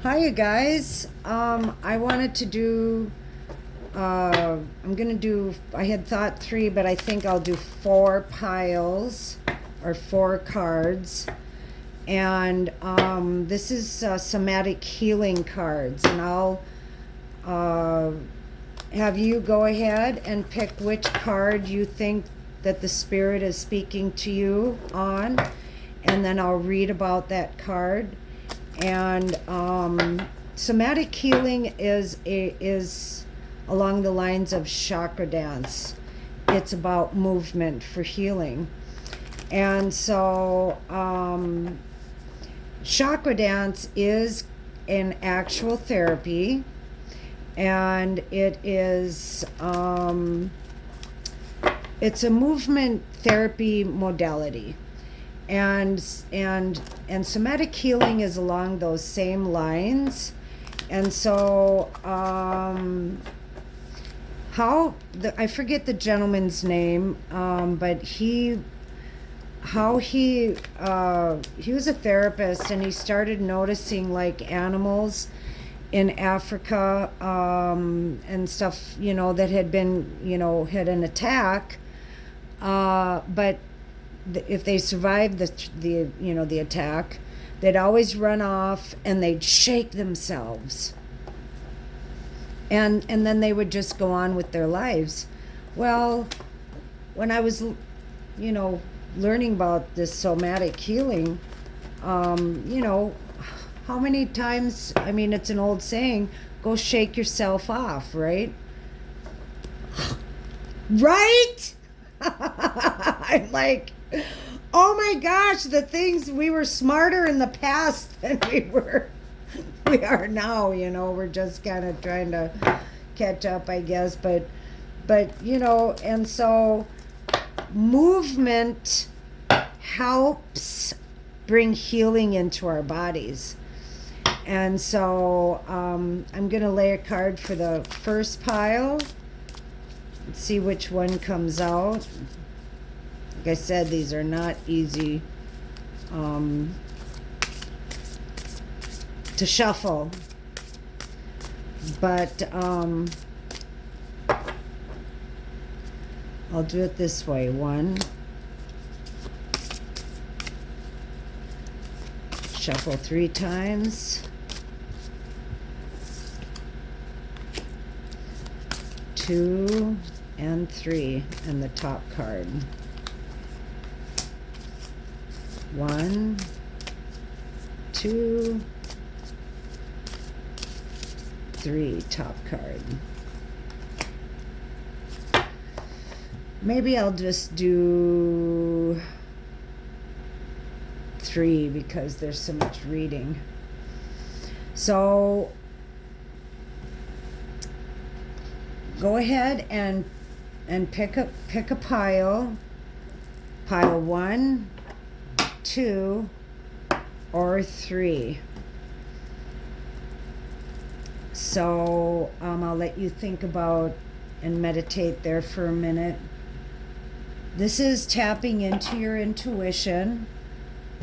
Hi, you guys. I wanted to do, I had thought three, but I think I'll do four piles or four cards. And this is somatic healing cards. And I'll have you go ahead and pick which card you think that the Spirit is speaking to you on. And then I'll read about that card. And somatic healing is along the lines of chakra dance. It's about movement for healing. And so chakra dance is an actual therapy, and it is it's a movement therapy modality. And somatic healing is along those same lines. And so I forget the gentleman's name, but he was a therapist, and he started noticing like animals in Africa and stuff, that had been, had an attack, but if they survived the attack, they'd always run off and they'd shake themselves, and then they would just go on with their lives. Well, when I was learning about this somatic healing, how many times, it's an old saying, go shake yourself off, right? Right? I'm like, oh my gosh, the things, we were smarter in the past than we are now. We're just kind of trying to catch up, I guess. But and so movement helps bring healing into our bodies. And so I'm going to lay a card for the first pile. Let's see which one comes out. Like I said, these are not easy to shuffle. But I'll do it this way. One. Shuffle 3 times. 2 and 3, and the top card. 1, 2, 3, top card. Maybe I'll just do 3 because there's so much reading. So go ahead and pick a pile 1, 2, or 3. So I'll let you think about and meditate there for a minute. This is tapping into your intuition,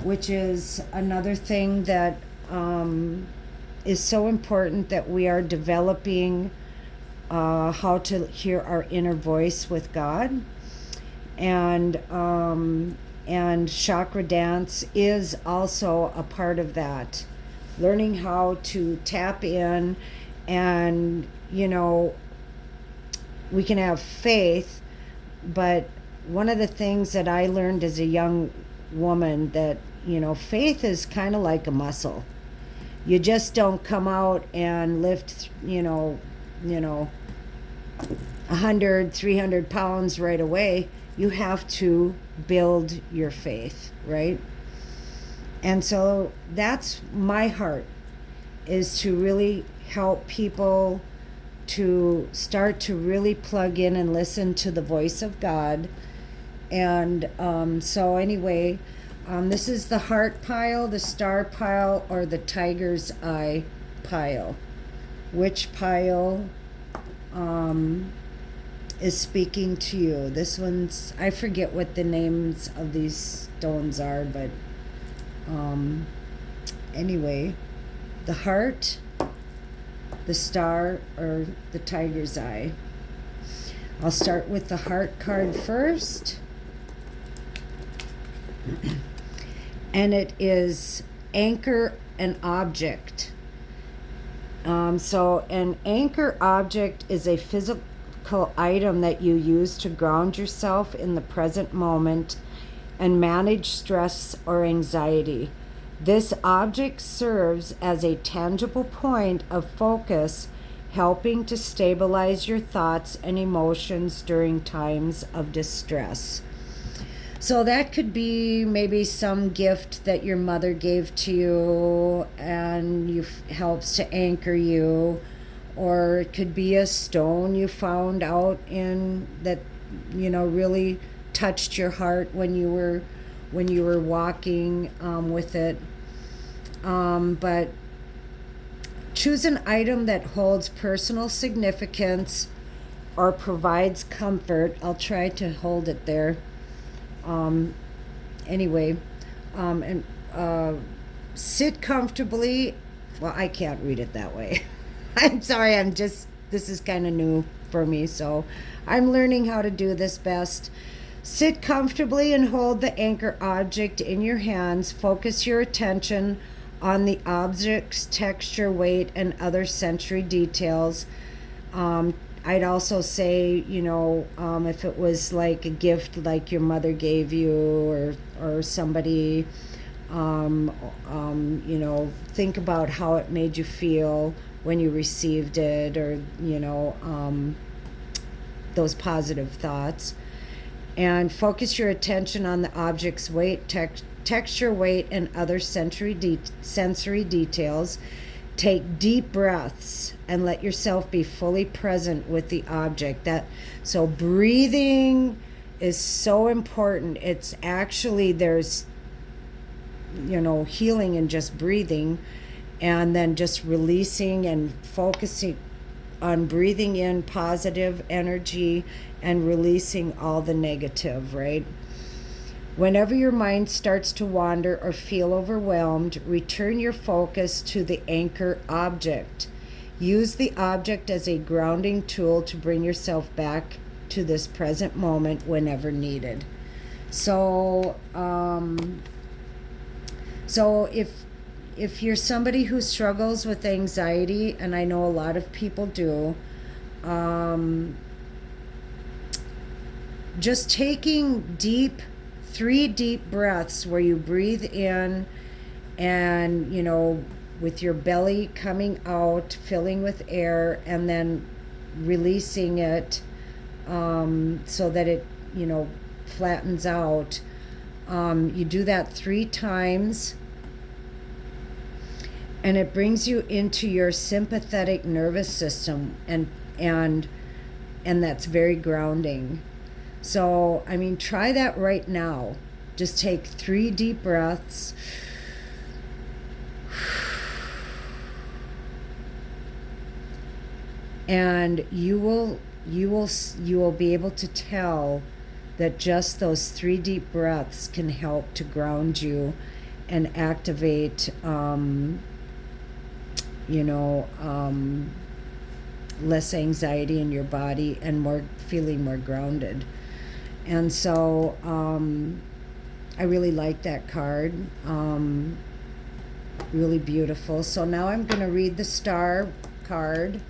which is another thing that is so important, that we are developing how to hear our inner voice with God. And chakra dance is also a part of that. Learning how to tap in, and we can have faith, but one of the things that I learned as a young woman, that faith is kind of like a muscle. You just don't come out and lift 100, 300 pounds right away. You have to build your faith, right? And so that's my heart, is to really help people to start to really plug in and listen to the voice of God. And so anyway, this is the heart pile, the star pile, or the tiger's eye pile. Which pile is speaking to you? This one's, I forget what the names of these stones are, but anyway, the heart, the star, or the tiger's eye. I'll start with the heart card first. And it is anchor an object. So an anchor object is a physical item that you use to ground yourself in the present moment and manage stress or anxiety. This object serves as a tangible point of focus, helping to stabilize your thoughts and emotions during times of distress. So that could be maybe some gift that your mother gave to you and helps to anchor you, or it could be a stone you found out in that really touched your heart when you were walking with it. But choose an item that holds personal significance or provides comfort. I'll try to hold it there. Sit comfortably. Well, I can't read it that way. I'm sorry, this is kind of new for me, so I'm learning how to do this best. Sit comfortably and hold the anchor object in your hands. Focus your attention on the object's texture, weight, and other sensory details. I'd also say, if it was like a gift like your mother gave you or somebody, think about how it made you feel when you received it, or, those positive thoughts. And focus your attention on the object's weight, texture, weight, and other sensory details. Take deep breaths and let yourself be fully present with the object. So breathing is so important. It's actually, there's healing in just breathing, and then just releasing and focusing on breathing in positive energy and releasing all the negative, right? Whenever your mind starts to wander or feel overwhelmed, return your focus to the anchor object. Use the object as a grounding tool to bring yourself back to this present moment whenever needed. So if you're somebody who struggles with anxiety, and I know a lot of people do, just taking 3 deep breaths where you breathe in and, with your belly coming out, filling with air, and then releasing it so that it, flattens out. You do that 3 times, and it brings you into your sympathetic nervous system, and that's very grounding. So, try that right now. Just take 3 deep breaths. And you will be able to tell that just those 3 deep breaths can help to ground you and activate less anxiety in your body and feeling more grounded. And so I really like that card. Really beautiful. So now I'm going to read the star card.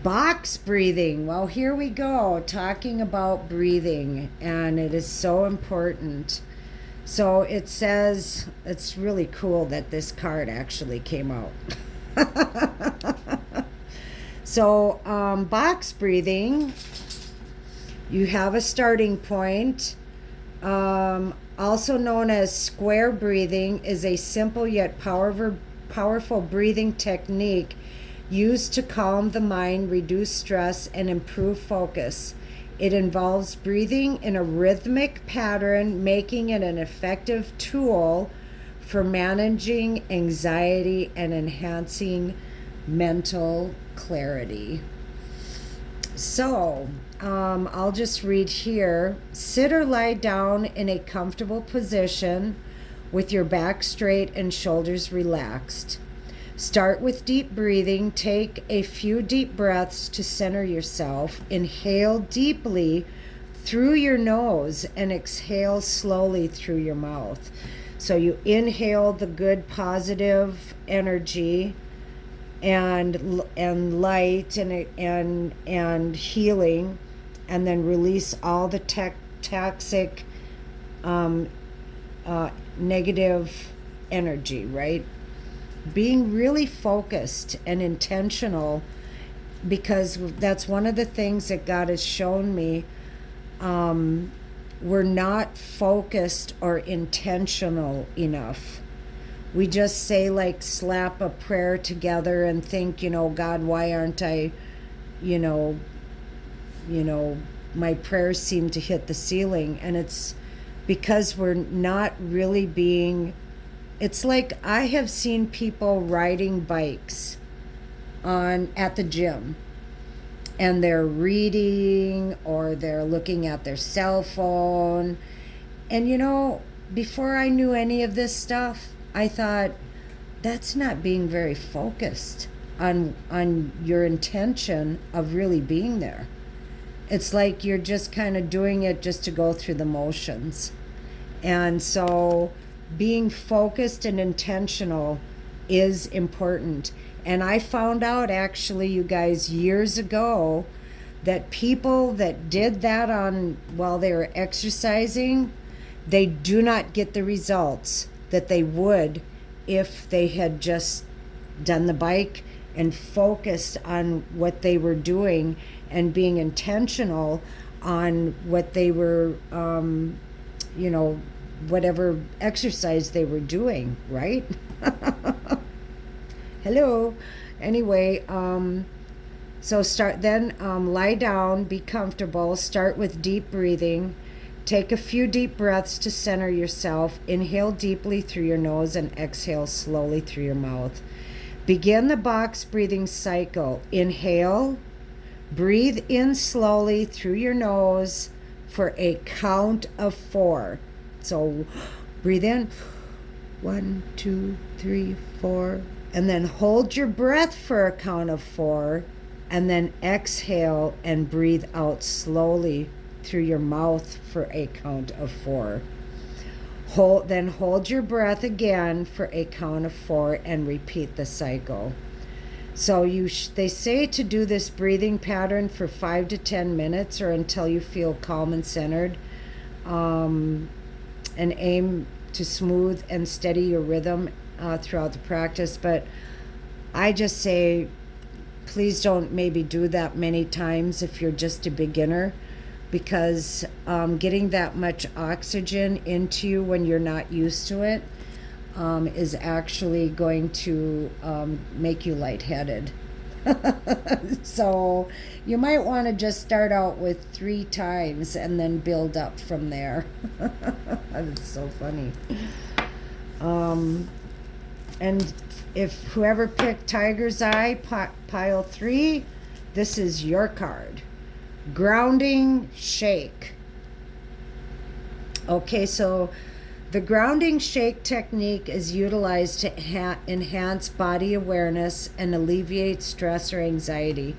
Box breathing. Well, here we go, talking about breathing, and it is so important. So it says, it's really cool that this card actually came out. So box breathing, you have a starting point. Also known as square breathing, is a simple yet powerful breathing technique used to calm the mind, reduce stress, and improve focus. It involves breathing in a rhythmic pattern, making it an effective tool for managing anxiety and enhancing mental clarity. So, I'll just read here. Sit or lie down in a comfortable position with your back straight and shoulders relaxed. Start with deep breathing. Take a few deep breaths to center yourself. Inhale deeply through your nose and exhale slowly through your mouth. So you inhale the good positive energy and light and healing, and then release all the toxic negative energy, right? Being really focused and intentional, because that's one of the things that God has shown me. We're not focused or intentional enough. We just say, like, slap a prayer together and think, God, why aren't I, my prayers seem to hit the ceiling. And it's because we're not really being, it's like I have seen people riding bikes at the gym, and they're reading or they're looking at their cell phone. And before I knew any of this stuff, I thought, that's not being very focused on your intention of really being there. It's like you're just kind of doing it just to go through the motions. And so being focused and intentional is important. And I found out, actually, you guys, years ago, that people that did that while they were exercising, they do not get the results that they would if they had just done the bike and focused on what they were doing and being intentional on what they were, whatever exercise they were doing, right? Hello. Anyway, so lie down, be comfortable, start with deep breathing. Take a few deep breaths to center yourself. Inhale deeply through your nose and exhale slowly through your mouth. Begin the box breathing cycle. Inhale, breathe in slowly through your nose for a count of 4. So breathe in, 1, 2, 3, 4, and then hold your breath for a count of 4, and then exhale and breathe out slowly through your mouth for a count of 4. Then hold your breath again for a count of 4 and repeat the cycle. So they say to do this breathing pattern for 5 to 10 minutes or until you feel calm and centered, and aim to smooth and steady your rhythm throughout the practice. But I just say, please don't maybe do that many times if you're just a beginner, because getting that much oxygen into you when you're not used to it is actually going to make you lightheaded. So you might want to just start out with 3 times and then build up from there. That's so funny. And if whoever picked Tiger's Eye, pile 3, this is your card. Grounding shake. Okay, so the grounding shake technique is utilized to enhance body awareness and alleviate stress or anxiety.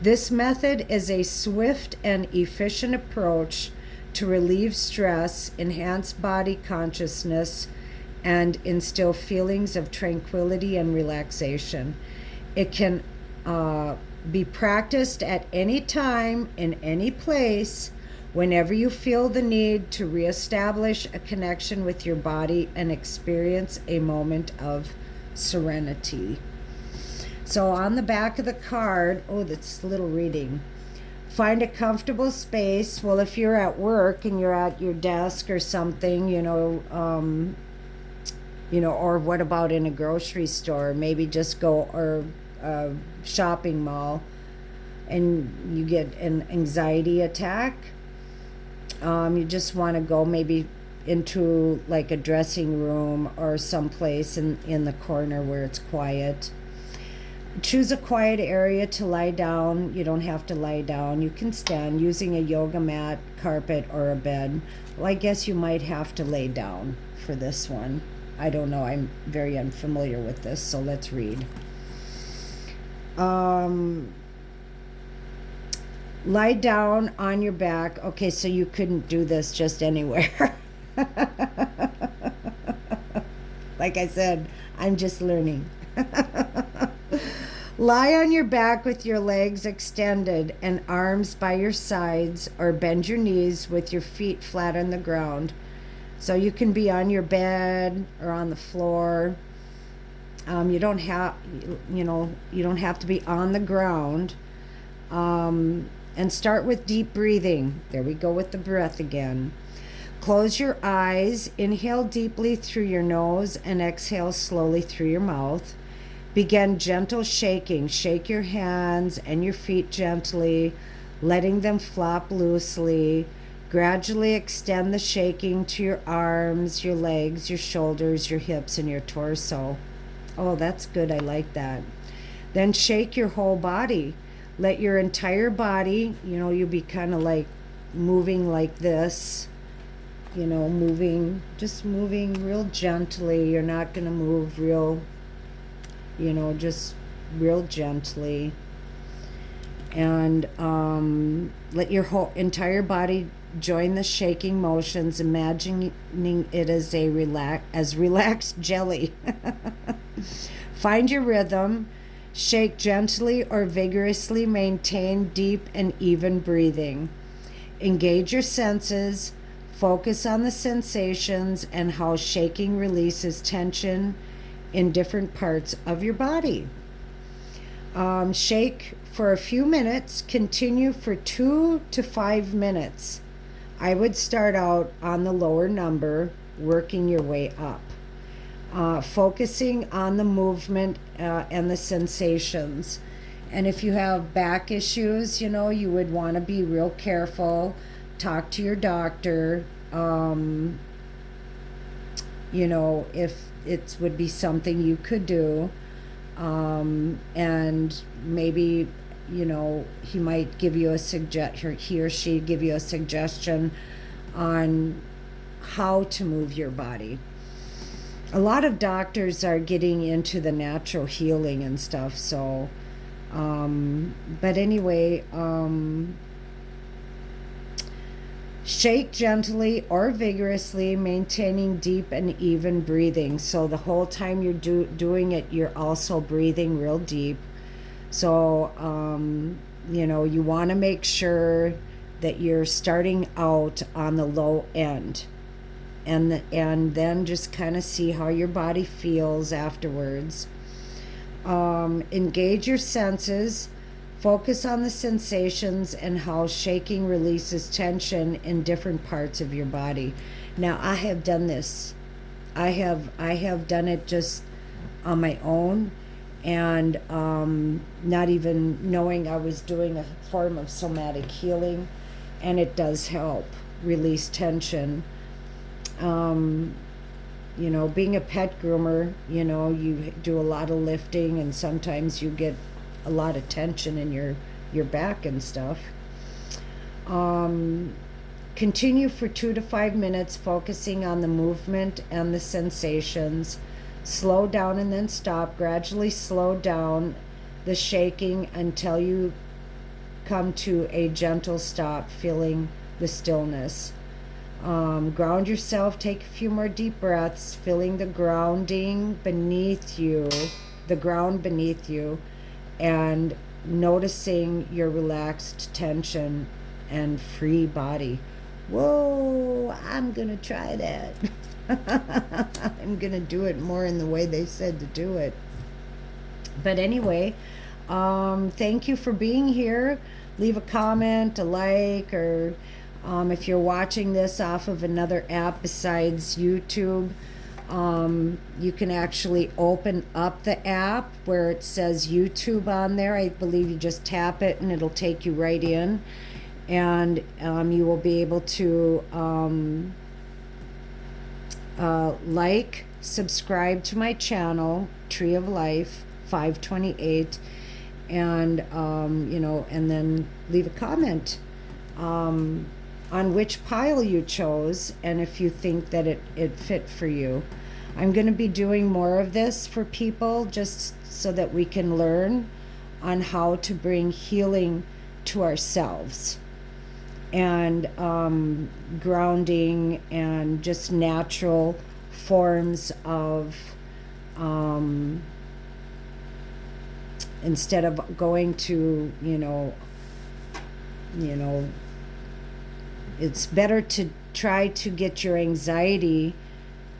This method is a swift and efficient approach to relieve stress, enhance body consciousness, and instill feelings of tranquility and relaxation. It can be practiced at any time, in any place, whenever you feel the need to reestablish a connection with your body and experience a moment of serenity. So on the back of the card, that's a little reading. Find a comfortable space. Well, if you're at work and you're at your desk or something, or what about in a grocery store? Maybe just go, or a shopping mall, and you get an anxiety attack. You just want to go maybe into like a dressing room or someplace in the corner where it's quiet. Choose a quiet area to lie down. You don't have to lie down. You can stand using a yoga mat, carpet, or a bed. Well, I guess you might have to lay down for this one. I don't know. I'm very unfamiliar with this, so let's read. Lie down on your back. Okay, so you couldn't do this just anywhere. Like I said, I'm just learning. Lie on your back with your legs extended and arms by your sides, or bend your knees with your feet flat on the ground. So you can be on your bed or on the floor. You don't have to be on the ground. And start with deep breathing. There we go with the breath again. Close your eyes. Inhale deeply through your nose and exhale slowly through your mouth. Begin gentle shaking. Shake your hands and your feet gently, letting them flop loosely. Gradually extend the shaking to your arms, your legs, your shoulders, your hips, and your torso. Oh, that's good. I like that. Then shake your whole body. Let your entire body, you'll be kind of like moving like this, just moving real gently. You're not going to move real, just real gently. And let your whole entire body join the shaking motions, imagining it as relaxed jelly. Find your rhythm. Shake gently or vigorously. Maintain deep and even breathing. Engage your senses. Focus on the sensations and how shaking releases tension in different parts of your body. Shake for a few minutes. Continue for 2 to 5 minutes. I would start out on the lower number, working your way up. Focusing on the movement and the sensations. And if you have back issues, you would want to be real careful. Talk to your doctor. If it would be something you could do. And maybe, he might give you he or she give you a suggestion on how to move your body. A lot of doctors are getting into the natural healing and stuff, so, but anyway, shake gently or vigorously, maintaining deep and even breathing. So the whole time you're doing it, you're also breathing real deep. So, you want to make sure that you're starting out on the low end. And then just kind of see how your body feels afterwards. Engage your senses. Focus on the sensations and how shaking releases tension in different parts of your body. Now, I have done this. I have done it just on my own, and not even knowing I was doing a form of somatic healing, and it does help release tension. Being a pet groomer, you do a lot of lifting, and sometimes you get a lot of tension in your back and stuff. Continue for 2 to 5 minutes, focusing on the movement and the sensations. Slow down and then stop. Gradually slow down the shaking until you come to a gentle stop, feeling the stillness. Ground yourself. Take a few more deep breaths, feeling the ground beneath you, and noticing your relaxed tension and free body. Whoa, I'm gonna try that. I'm gonna do it more in the way they said to do it. But anyway, thank you for being here. Leave a comment, a like, or if you're watching this off of another app besides YouTube, you can actually open up the app where it says YouTube on there. I believe you just tap it and it'll take you right in, and you will be able to subscribe to my channel, Tree of Life 528, and and then leave a comment. on which pile you chose and if you think that it fit for you. I'm going to be doing more of this for people just so that we can learn on how to bring healing to ourselves and grounding and just natural forms of instead of going to it's better to try to get your anxiety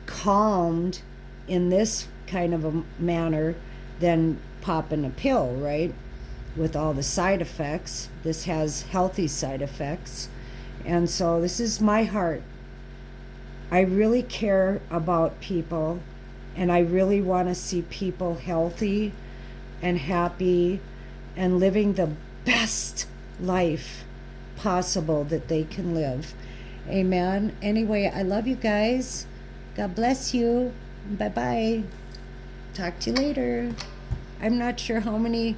calmed in this kind of a manner than popping a pill, right? With all the side effects. This has healthy side effects. And so this is my heart. I really care about people, and I really want to see people healthy and happy and living the best life possible that they can live. Amen. Anyway, I love you guys. God bless you. Bye-bye. Talk to you later. I'm not sure how many,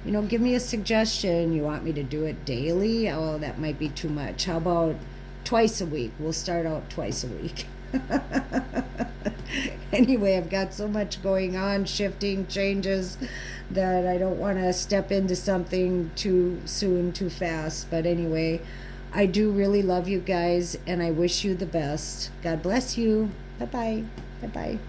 give me a suggestion. You want me to do it daily? Oh, that might be too much. How about twice a week? We'll start out twice a week. Anyway, I've got so much going on, shifting, changes, that I don't want to step into something too soon, too fast. But anyway, I do really love you guys, and I wish you the best. God bless you. Bye-bye. Bye-bye.